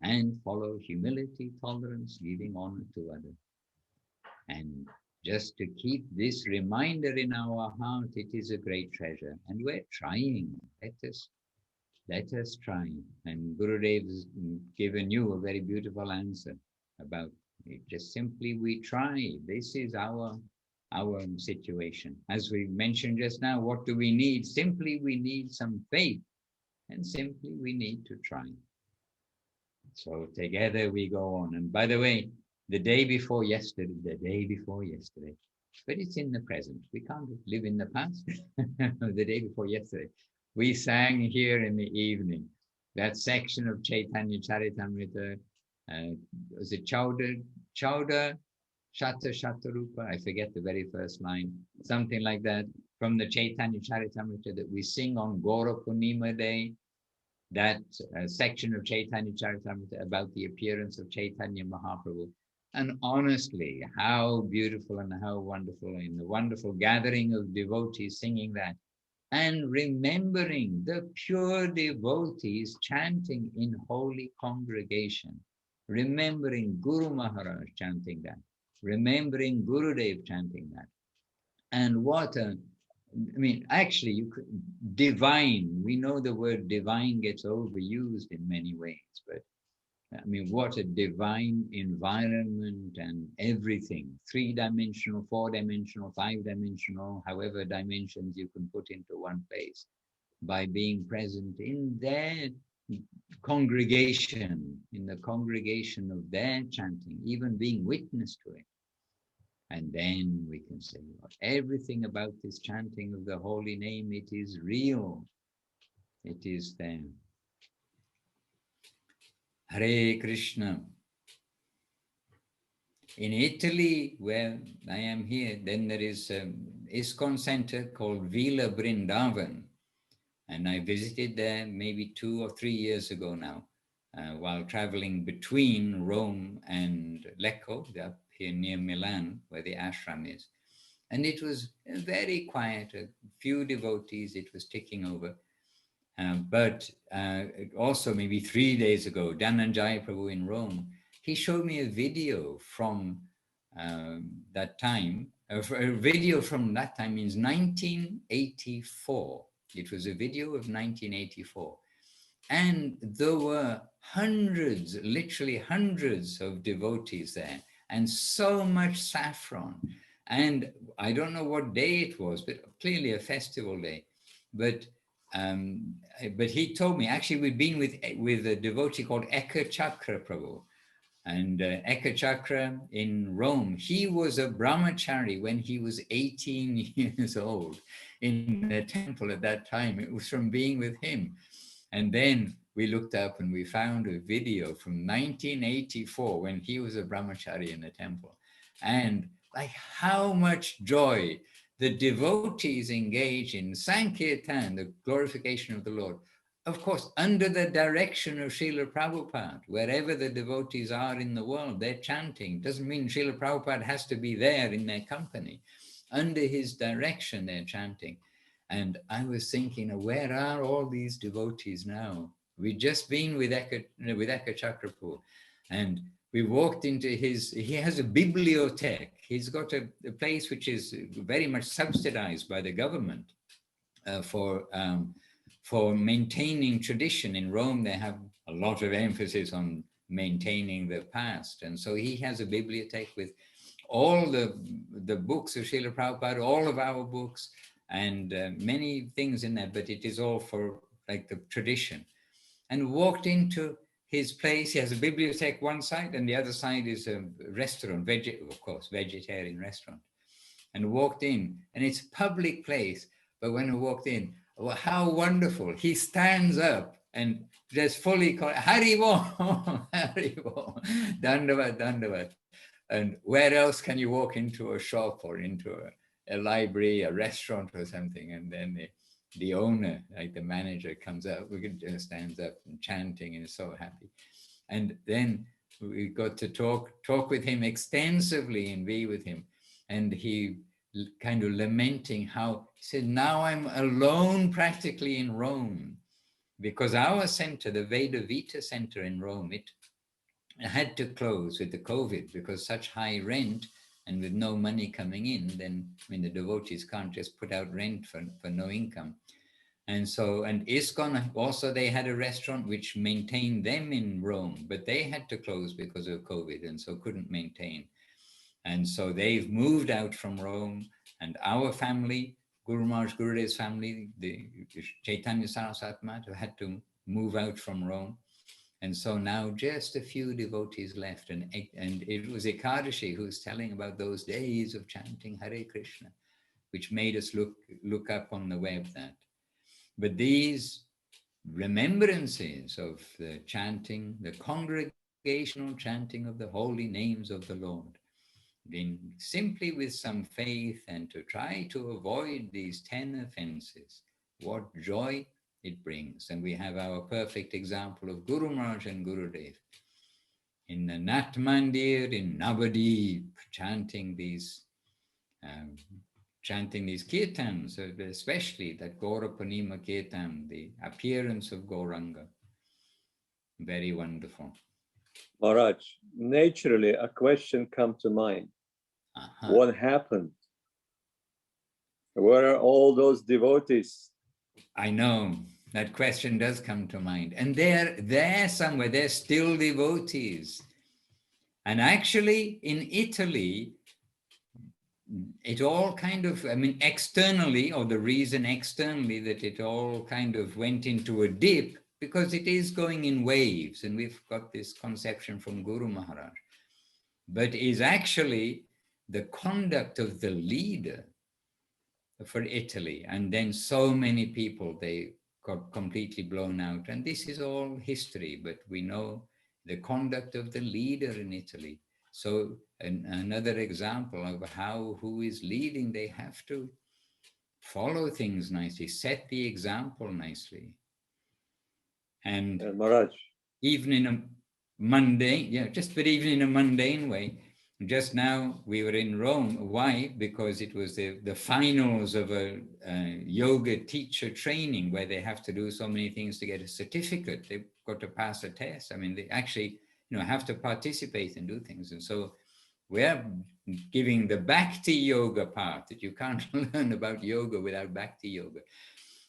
and follow humility, tolerance, giving honor to others. And just to keep this reminder in our heart, it is a great treasure. And we're trying. Let us try. And Gurudev has given you a very beautiful answer about it. Just simply we try. This is our situation. As we mentioned just now, what do we need? Simply we need some faith, and simply we need to try. So together we go on. And by the way, the day before yesterday, but it's in the present. We can't live in the past. The day before yesterday, we sang here in the evening that section of Chaitanya Charitamrita. Was it Chowda Shata Rupa? I forget the very first line. Something like that from the Chaitanya Charitamrita that we sing on Gaura Purnima Day. That section of Chaitanya Charitamrita about the appearance of Chaitanya Mahaprabhu. And honestly, how beautiful and how wonderful, in the wonderful gathering of devotees singing that, and remembering the pure devotees chanting in holy congregation, remembering Guru Maharaj chanting that, remembering Gurudev chanting that. And what a, I mean, actually, you could, divine, we know the word divine gets overused in many ways, but I mean, what a divine environment and everything, 3-dimensional, 4-dimensional, 5-dimensional, however dimensions you can put into one place, by being present in their congregation, in the congregation of their chanting, even being witness to it. And then we can say, well, everything about this chanting of the holy name, it is real. It is there. Hare Krishna. In Italy, where I am here, then there is an ISKCON center called Villa Brindavan. And I visited there maybe 2 or 3 years ago now, while traveling between Rome and Lecco, up here near Milan, where the ashram is. And it was very quiet, a few devotees, it was ticking over. But also maybe 3 days ago, Dhananjaya Prabhu in Rome he showed me a video from that time. A video from that time means 1984. It was a video of 1984. And there were hundreds, literally hundreds of devotees there, and so much saffron. And I don't know what day it was, but clearly a festival day. But he told me, actually, we'd been with a devotee called Eka Chakra Prabhu. And Eka Chakra in Rome, he was a brahmachari when he was 18 years old in the temple at that time. It was from being with him. And then we looked up and we found a video from 1984 when he was a brahmachari in the temple. And like how much joy the devotees engage in Sankirtan, the glorification of the Lord. Of course, under the direction of Srila Prabhupada, wherever the devotees are in the world, they're chanting. Doesn't mean Srila Prabhupada has to be there in their company. Under his direction, they're chanting. And I was thinking, where are all these devotees now? We'd just been with Eka Chakrapu, and we walked into he has a bibliothèque. He's got a place which is very much subsidized by the government for maintaining tradition. In Rome, they have a lot of emphasis on maintaining the past. And so he has a bibliothèque with all the books of Srila Prabhupada, all of our books, and many things in there, but it is all for like the tradition. And walked into his place. He has a bibliothèque one side, and the other side is a restaurant, of course, vegetarian restaurant. And walked in, and it's a public place. But when I walked in, well, how wonderful. He stands up and just fully called, Hari Bo, Hari Bo, Dandavat, Dandavat. And where else can you walk into a shop or into a library, a restaurant or something? And then the owner, like the manager, comes up, just stands up and chanting and is so happy. And then we got to talk with him extensively and be with him. And he kind of lamenting how, he said, now I'm alone practically in Rome, because our center, the Daśa-vidha Center in Rome, it had to close with the COVID because such high rent, and with no money coming in, then I mean the devotees can't just put out rent for no income. And so, and ISKCON also, they had a restaurant which maintained them in Rome, but they had to close because of COVID and so couldn't maintain. And so they've moved out from Rome, and our family, Guru Maharaj Gurudev's family, the Chaitanya Saraswati Mata, had to move out from Rome. And so now just a few devotees left. And it was Ekadashi who was telling about those days of chanting Hare Krishna, which made us look up on the web that. But these remembrances of the chanting, the congregational chanting of the holy names of the Lord, then simply with some faith and to try to avoid these 10 offenses, what joy it brings. And we have our perfect example of Guru Maharaj and Gurudev in the Nat Mandir in Navadip, chanting these kirtans, especially that Gaura Purnima Kirtan, the appearance of Gauranga. Very wonderful. Maharaj, naturally a question comes to mind. What happened? Where are all those devotees? I know, that question does come to mind. And they're there somewhere, they're still devotees. And actually in Italy, it all kind of, I mean, externally, or the reason externally that it all kind of went into a dip, because it is going in waves, and we've got this conception from Guru Maharaj, but is actually the conduct of the leader for Italy. And then so many people, they got completely blown out. And this is all history, but we know the conduct of the leader in Italy. So another example of who is leading, they have to follow things nicely, set the example nicely. And Maharaj, even in a mundane, even in a mundane way, just now we were in Rome. Why? Because it was the finals of a yoga teacher training where they have to do so many things to get a certificate. They've got to pass a test. I mean, have to participate and do things. And so we're giving the Bhakti yoga part, that you can't learn about yoga without Bhakti yoga.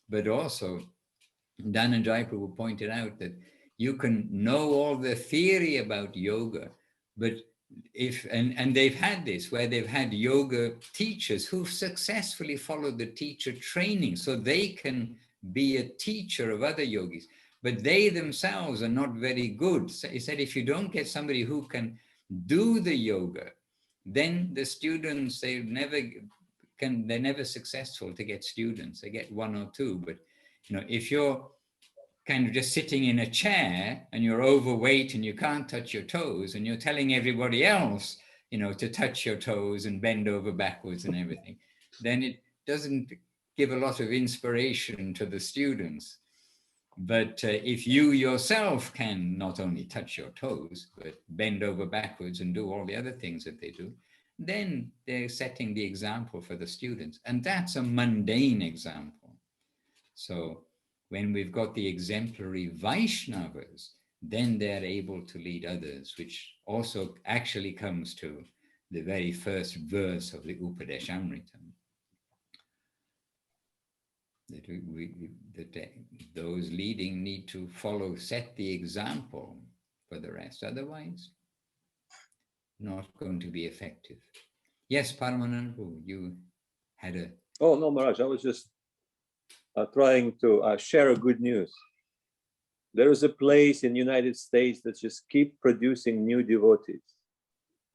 But also, Dhananjay Prabhu pointed out that you can know all the theory about yoga, but and they've had this, where they've had yoga teachers who've successfully followed the teacher training, so they can be a teacher of other yogis, but they themselves are not very good. So he said, if you don't get somebody who can do the yoga, then the students, they're never successful to get students. They get one or two, but if you're kind of just sitting in a chair and you're overweight and you can't touch your toes, and you're telling everybody else, to touch your toes and bend over backwards and everything, then it doesn't give a lot of inspiration to the students. But if you yourself can not only touch your toes, but bend over backwards and do all the other things that they do, then they're setting the example for the students. And that's a mundane example. So when we've got the exemplary Vaishnavas, then they're able to lead others, which also actually comes to the very first verse of the Upadeshamritam. That those leading need to set the example for the rest. Otherwise, not going to be effective. Yes, Paramanandu, you had a... Oh, no, Maharaj, I was just trying to share a good news. There is a place in the United States that just keep producing new devotees.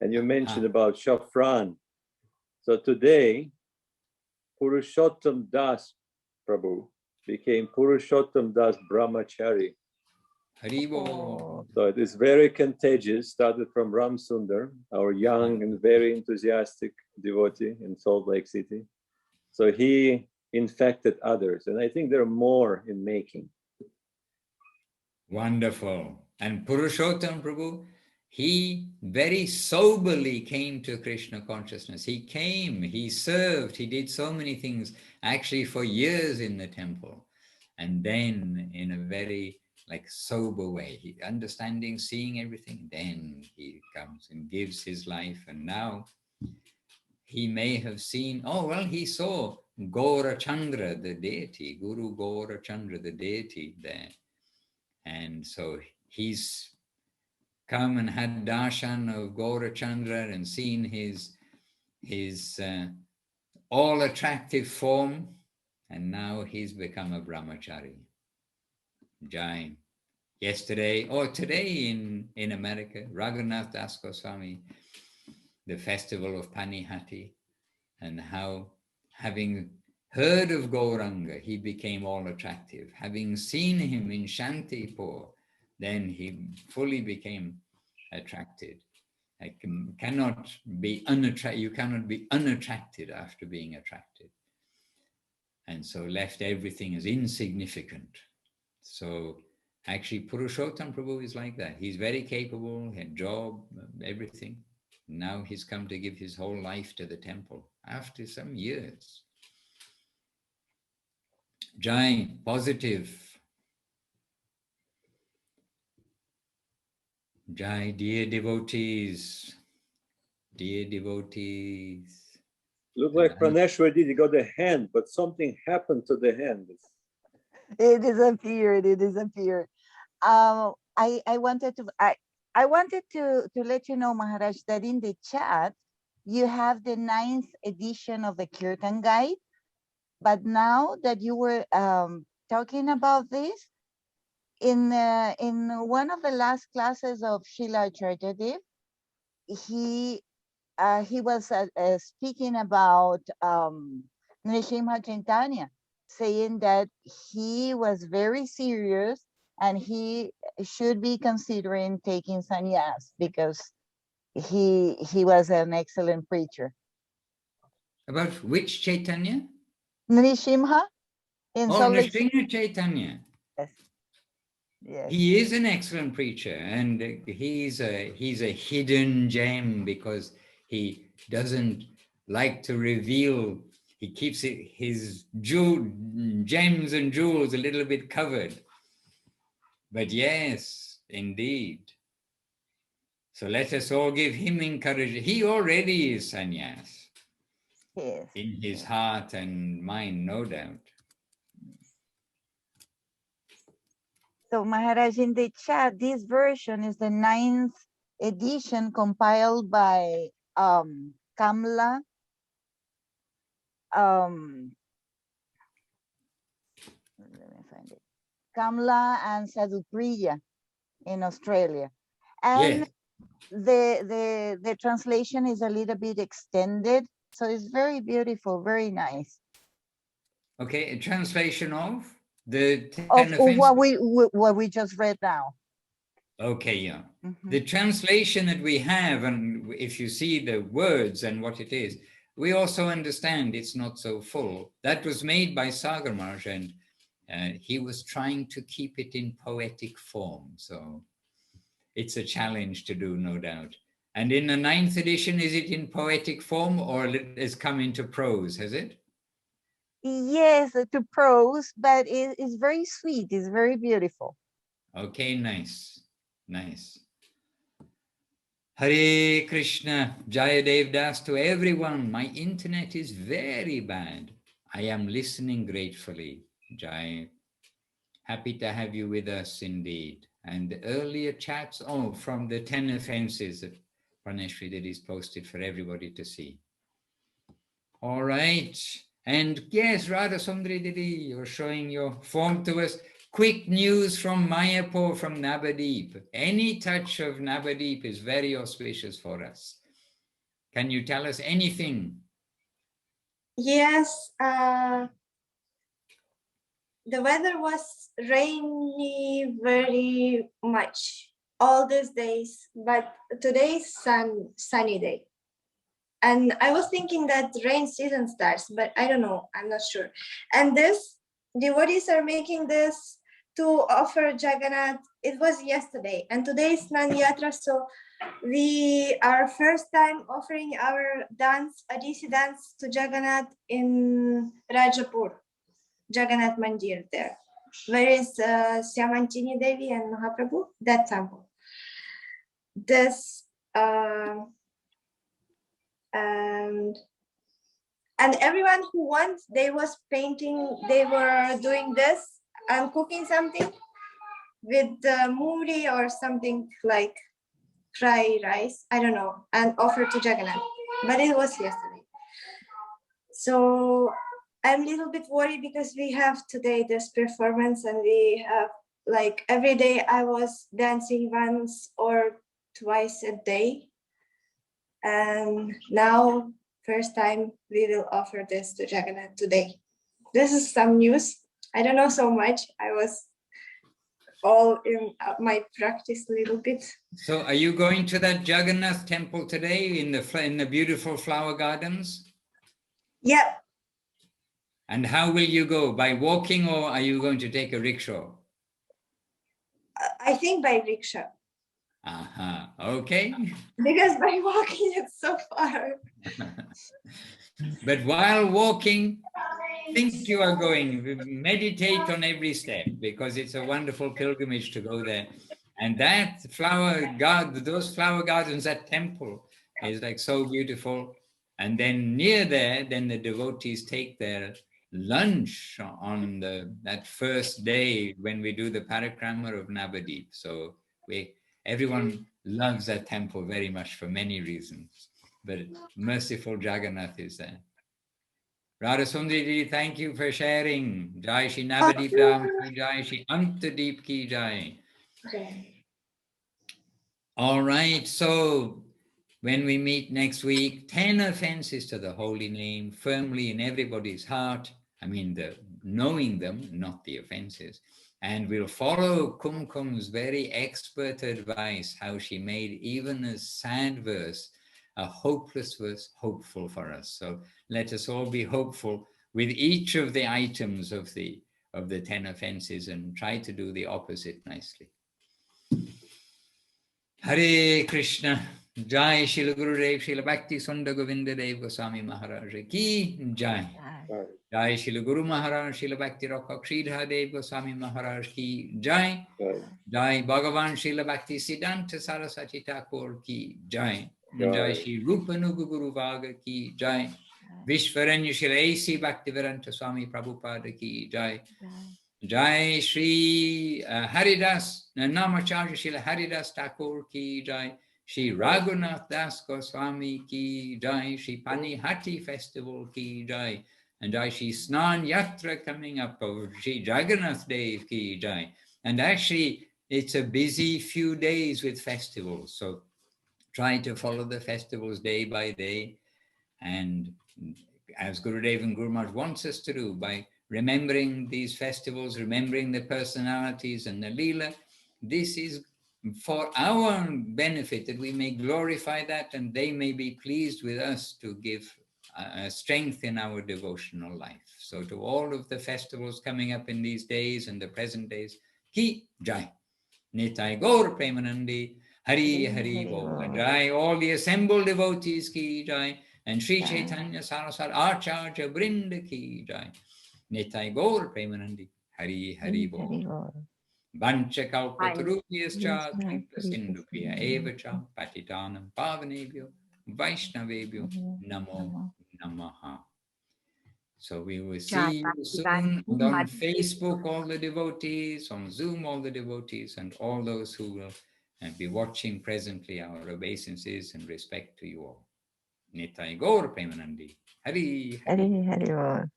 And you mentioned about Shafran. So today, Purushottam Das Prabhu became Purushottam Das Brahmachari. Haribo. So it is very contagious, started from Ram Sundar, our young and very enthusiastic devotee in Salt Lake City. So he infected others, and I think there are more in making. Wonderful. And Purushottam Prabhu, he very soberly came to Krishna consciousness. He came, he served, he did so many things, actually for years in the temple. And then in a very sober way, he understanding, seeing everything, then he comes and gives his life. And now he may have seen, he saw Gaura Chandra, the deity, Guru Gaura Chandra, the deity there. And so he's come and had darshan of Gaura Chandra and seen his all attractive form, and now he's become a brahmachari. Jain. Yesterday or today in America, Raghunath Das Goswami, the festival of Panihati, and how having heard of Gauranga, he became all attractive. Having seen him in Shantipur, then he fully became attracted. You cannot be unattracted after being attracted. And so left everything as insignificant. So actually Purushottam Prabhu is like that. He's very capable, had job, everything. Now he's come to give his whole life to the temple after some years. Jai, positive. Jai, dear devotees. Dear devotees. Look like Praneshwar did, he got a hand, but something happened to the hand. It disappeared. I wanted to let you know, Maharaj, that in the chat you have the 9th edition of the Kirtan Guide. But now that you were talking about this, in one of the last classes of Srila Acharyadev, he was speaking about Nrsimha Chaitanya, saying that he was very serious and he should be considering taking sannyas because he was an excellent preacher. About which Chaitanya? Nrsimha in Salt Lake City. Nrsimha Chaitanya. Yes. Yes. He is an excellent preacher, and he's a hidden gem because he doesn't like to reveal. He keeps his gems and jewels a little bit covered. But yes, indeed. So let us all give him encouragement. He already is sannyas. Yes. In his heart and mind, no doubt. So Maharaj, in the chat, this version is the 9th edition compiled by Kamla. Let me find it. Kamla and Sadhupriya in Australia. And Yes. the translation is a little bit extended. So it's very beautiful, very nice. Okay, a translation of the 10 Of offenses. what we just read now. Okay, yeah. Mm-hmm. The translation that we have, and if you see the words and what it is, we also understand it's not so full. That was made by Sagar Maharaj, and he was trying to keep it in poetic form. So it's a challenge to do, no doubt. And in the 9th edition, is it in poetic form or it has come into prose, has it? Yes, to prose, but it's very sweet. It's very beautiful. Okay, nice, nice. Hare Krishna, Jaya Dev Das to everyone. My internet is very bad. I am listening gratefully. Jai. Happy to have you with us indeed. And earlier chats, from the 10 offenses that Praneshri did is posted for everybody to see. All right. And yes, Radha Sundari Didi, you're showing your form to us. Quick news from Mayapur, from Navadip. Any touch of Navadip is very auspicious for us. Can you tell us anything? Yes, the weather was rainy very much all these days, but today is sunny day. And I was thinking that rain season starts, but I don't know, I'm not sure. And this, devotees are making this to offer Jagannath. It was yesterday, and today is Snan Yatra, so we are first time offering our dance, Adisi dance to Jagannath in Rajapur, Jagannath Mandir there. Where is Syamantini Devi and Mahaprabhu? That temple. This, and everyone who wants, they was painting, they were doing this and cooking something with muri or something like fried rice, I don't know, and offered to Jagannath, but it was yesterday. So I'm a little bit worried because we have today this performance and we have like every day I was dancing once or twice a day. And now, first time we will offer this to Jagannath today. This is some news. I don't know so much. I was all in my practice a little bit. So are you going to that Jagannath temple today in the beautiful flower gardens? Yeah. And how will you go? By walking, or are you going to take a rickshaw? I think by rickshaw. Okay. Because by walking it's so far. But while walking, think you are going, meditate on every step, because it's a wonderful pilgrimage to go there. And that those flower gardens, that temple is like so beautiful. And then near there, then the devotees take their lunch on that first day when we do the parikrama of Navadip. So everyone loves that temple very much for many reasons, but merciful Jagannath is there. Radha Sundari, thank you for sharing. Jai Shri Navadip Dham ki Jai, Shri Antadeep ki Jai. Okay. All right, so when we meet next week, 10 offenses to the holy name, firmly in everybody's heart. I mean, knowing them, not the offenses. And we'll follow Kumkum's very expert advice, how she made even a sad verse, a hopeless verse, hopeful for us. So let us all be hopeful with each of the items of the 10 offenses and try to do the opposite nicely. Hare Krishna. Jai Shri Gurudev Shri Bhakti Sunda Govinda Dev Goswami Maharaj Ki Jai. Jai Srila Guru Maharaj, Srila Bhakti Rakshak Sridhar Dev Goswami Maharaj ki Jai. Jai Bhagavan Srila Bhakti Siddhanta Saraswati Thakur ki Jai. Jai Shri Rupa Nuga Guru Vaga ki Jai. Vishvaranya Srila A.C. Bhaktivedanta Swami Prabhupada ki Jai. Jai Shri Haridas Namacharya Srila Haridas Thakur ki Jai. Shri Raghunath Das Goswami ki Jai. Shri Panihati Festival ki Jai. And Jai Shri Snan Yatra coming up of Shri Jagannath Dev ki Jai. And actually, it's a busy few days with festivals. So try to follow the festivals day by day. And as Gurudev and Guru Maharaj wants us to do, by remembering these festivals, remembering the personalities and the Leela, this is for our benefit, that we may glorify that and they may be pleased with us to give strength in our devotional life. So to all of the festivals coming up in these days and the present days, Ki Jai. Nitai Gaur Premanandi, Hari Hari Bol. Jai, all the assembled devotees Ki Jai. And Sri Chaitanya Saraswat Acharya Brinda Ki Jai. Nitai Gaur Premanandi, Hari Hari Bol. Vancha Kalpatarubhyascha Kripa Sindhupriya Evacha Patitanam Pavanebhyo Vaishnavebhyo Namo Namaha. So we will see you soon. And on Facebook, all the devotees, on Zoom, all the devotees, and all those who will be watching presently, our obeisances and respect to you all. Nitai Gaur Premanandi. Hari Hari Hari.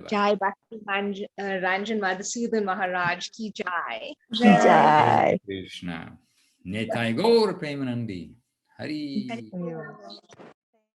Jai Bhakti Ranjan Madhusudan Maharaj ki Jai. Jai Krishna. Nitai Gaur Premanandi. Hari.